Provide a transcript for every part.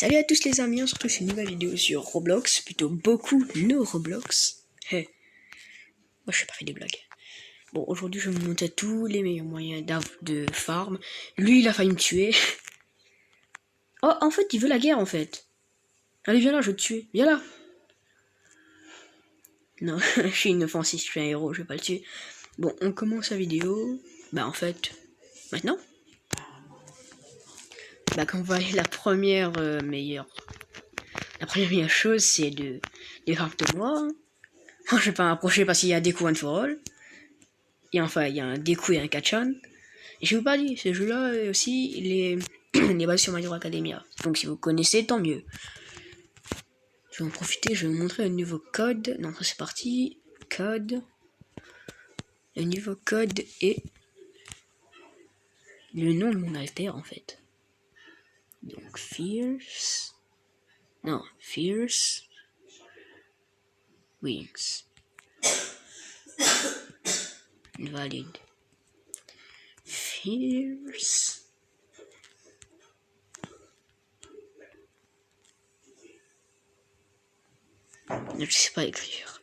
Salut à tous les amis, on se retrouve sur une nouvelle vidéo sur Roblox, plutôt beaucoup no Roblox. Moi je fais pas fait des blagues. Bon, aujourd'hui je vais vous montrer tous les meilleurs moyens de farm. Lui il a failli me tuer. Oh, en fait il veut la guerre en fait. Allez viens là, je vais te tuer, viens là. Non, je suis inoffensif, je suis un héros, je vais pas le tuer. Bon, on commence la vidéo. Bah en fait, maintenant. Bah comme vous voyez, la première meilleure chose c'est de farm de moi. Je vais pas m'approcher parce qu'il y a des coups one for all. Et enfin, il y a un Deku et un Kachan. Et je vous pas dit, ce jeu-là est aussi les bases sur My Hero Academia. Donc si vous connaissez, tant mieux. Je vais en profiter, je vais vous montrer le nouveau code. Donc c'est parti. Code. Le nouveau code est le nom de mon alter en fait. Donc Fierce. Non, Fierce Wings. Invalide. Fierce. Je sais pas écrire.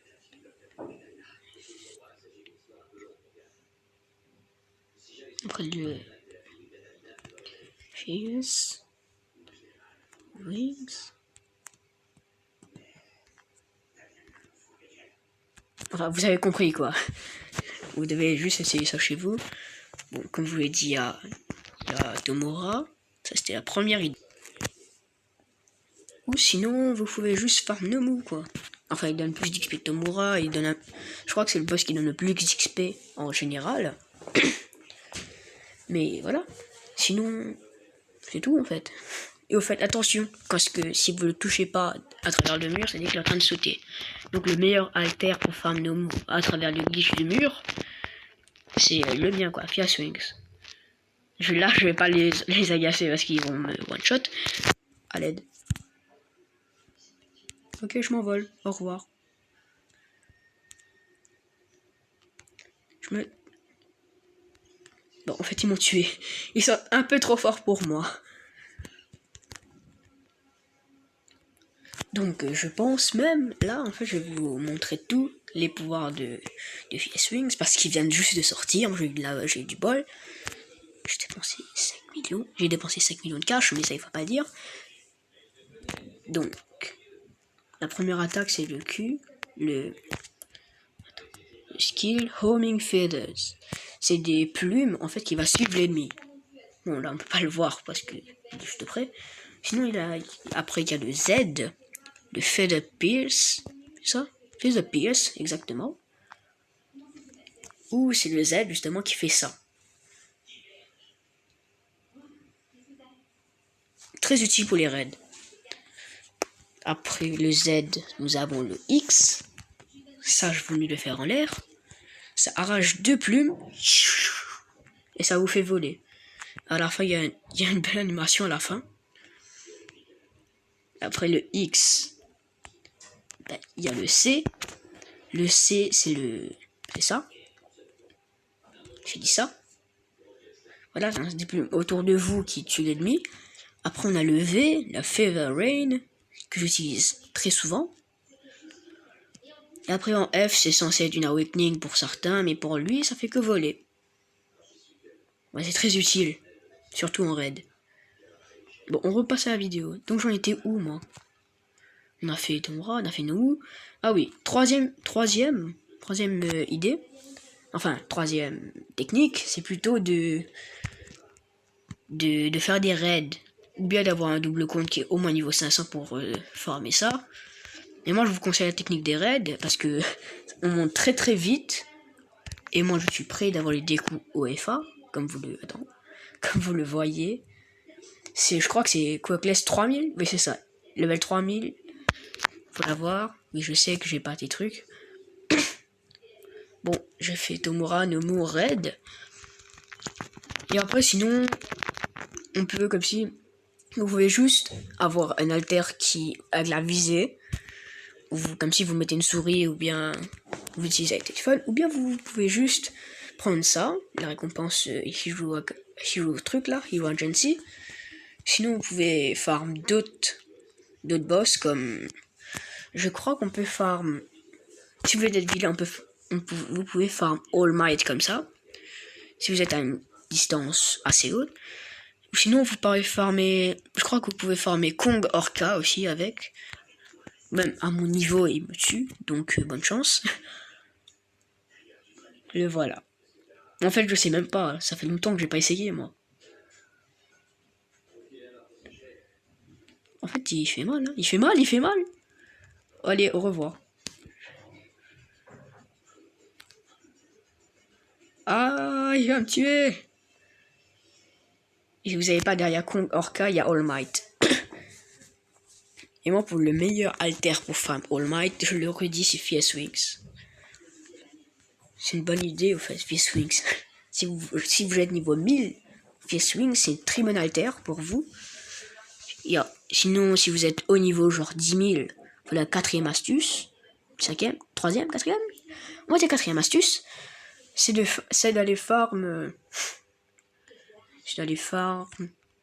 Après le Fierce Wings. Enfin, vous avez compris quoi. Vous devez juste essayer ça chez vous. Bon, comme je vous l'ai dit, il y a Tomura. Ça, c'était la première idée. Ou sinon, vous pouvez juste farm Nomu, quoi. Enfin, il donne plus d'XP que Tomura. Il donne un... Je crois que c'est le boss qui donne le plus d'XP en général. Mais voilà. Sinon, c'est tout en fait. Et au fait, attention, parce que si vous ne le touchez pas à travers le mur, c'est-à-dire qu'il est en train de sauter. Donc le meilleur alter pour farm Nomu à travers le guiche du mur, c'est le mien quoi, Fierce Wings. Là, je vais pas les agacer parce qu'ils vont me one-shot. À l'aide. Ok, je m'envole. Au revoir. Bon, en fait, ils m'ont tué. Ils sont un peu trop forts pour moi. Donc, je pense même, là, en fait, je vais vous montrer tous les pouvoirs de Fierce Wings parce qu'ils viennent juste de sortir. J'ai eu du bol. J'ai dépensé 5 millions. J'ai dépensé 5 millions de cash, mais ça, il faut pas dire. Donc, la première attaque, c'est le Q. Le skill Homing Feathers. C'est des plumes, en fait, qui va suivre l'ennemi. Bon, là, on peut pas le voir parce que il est juste près. Sinon, après, il y a le Z. Le Feather Pierce. C'est ça? Feather Pierce, exactement. Ou c'est le Z, justement, qui fait ça. Très utile pour les raids. Après le Z, nous avons le X. Ça, je voulais le faire en l'air. Ça arrache 2 plumes. Et ça vous fait voler. À la fin, il y a une belle animation à la fin. Après le X, ben, il y a le C. Le C, c'est ça. J'ai dit ça. Voilà, c'est des plumes autour de vous qui tuent l'ennemi. Après, on a le V, la Feather Rain, que j'utilise très souvent. Et après, en F, c'est censé être une Awakening pour certains, mais pour lui, ça fait que voler. Ouais, c'est très utile, surtout en raid. Bon, on repasse à la vidéo. Donc, j'en étais où, moi? On a fait Tomura, on a fait Nomu. Ah oui, troisième idée. Enfin, troisième technique, c'est plutôt de faire des raids. Ou bien d'avoir un double compte qui est au moins niveau 500 pour former ça. Et moi, je vous conseille la technique des raids parce que on monte très très vite. Et moi, je suis prêt d'avoir les découps OFA, comme vous le voyez. Je crois que c'est Quackless 3000. Oui, c'est ça. Level 3000. Faut l'avoir. Oui, je sais que j'ai pas tes trucs. Bon, j'ai fait Tomura, Nomu, Raid. Et après, sinon, on peut comme si vous pouvez juste avoir un alter qui a de la visée. Comme si vous mettez une souris ou bien vous utilisez avec téléphone. Ou bien vous pouvez juste prendre ça, la récompense Hero truc là, Hero Agency. Sinon, vous pouvez farm d'autres d'autres boss comme... Je crois qu'on peut farm... Si vous voulez être vilain, vous pouvez farm All Might comme ça. Si vous êtes à une distance assez haute. Ou sinon, vous pouvez farmer... Je crois que vous pouvez farmer Kong Orca aussi avec. Même à mon niveau, il me tue. Donc, bonne chance. Le voilà. En fait, je sais même pas. Ça fait longtemps que j'ai pas essayé, moi. En fait, il fait mal. Hein. Il fait mal. Allez, au revoir. Ah, il va me tuer. Et vous avez pas derrière Kong Orca, il y a All Might. Et moi, pour le meilleur alter pour farm All Might, je le redis, c'est Fierce Wings. C'est une bonne idée, au fait, Fierce Wings. si vous êtes niveau 1000, Fierce Wings, c'est une très bonne alter pour vous. Sinon, si vous êtes haut niveau, genre 10 000, voilà, 4ème astuce. 5ème, 3ème, 4ème. Moi, c'est 4ème astuce. C'est d'aller farm. C'est d'aller farm.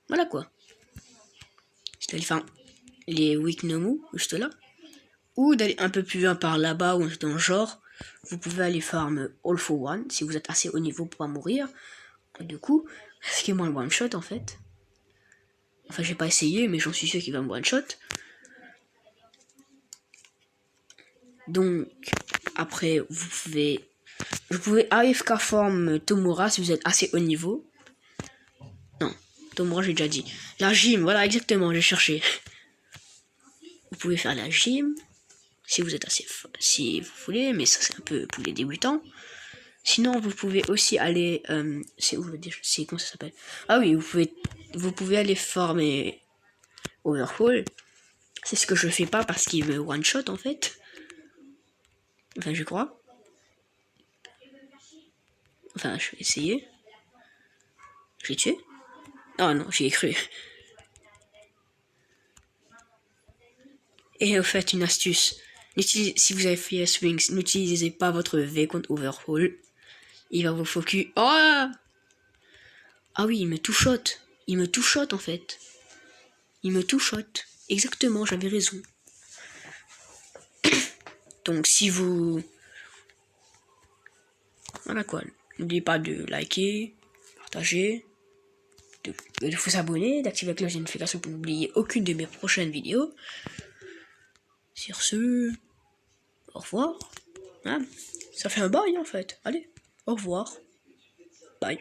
Voilà quoi. C'est d'aller farm les Wiknomu, juste là. Ou d'aller un peu plus loin par là-bas, ou dans le genre. Vous pouvez aller farm All for One, si vous êtes assez haut niveau pour pas mourir. Du coup, ce qui est moins le one shot en fait. Enfin, j'ai pas essayé, mais j'en suis sûr qu'il va me one shot. Donc, après, vous pouvez AFK form Tomura si vous êtes assez haut niveau. Non, Tomura j'ai déjà dit. La gym, voilà exactement, j'ai cherché. Vous pouvez faire la gym si vous êtes assez si vous voulez, mais ça c'est un peu pour les débutants. Sinon, vous pouvez aussi aller, c'est comment ça s'appelle? Ah oui, vous pouvez aller former Overhaul. C'est ce que je fais pas parce qu'il me one shot en fait. Enfin, je crois. Enfin, je vais essayer. Je l'ai tué? Oh non, j'y ai cru. Et au fait, une astuce. Si vous avez fait Swings, n'utilisez pas votre V contre Overhaul. Il va vous focus. Oh! Ah oui, il me two-shot. Il me two-shot en fait. Il me two-shot. Exactement, j'avais raison. Donc si vous... Voilà quoi. N'oubliez pas de liker, partager, de vous abonner, d'activer la cloche de notification pour n'oublier aucune de mes prochaines vidéos. Sur ce, au revoir. Ah, ça fait un bail en fait. Allez, au revoir. Bye.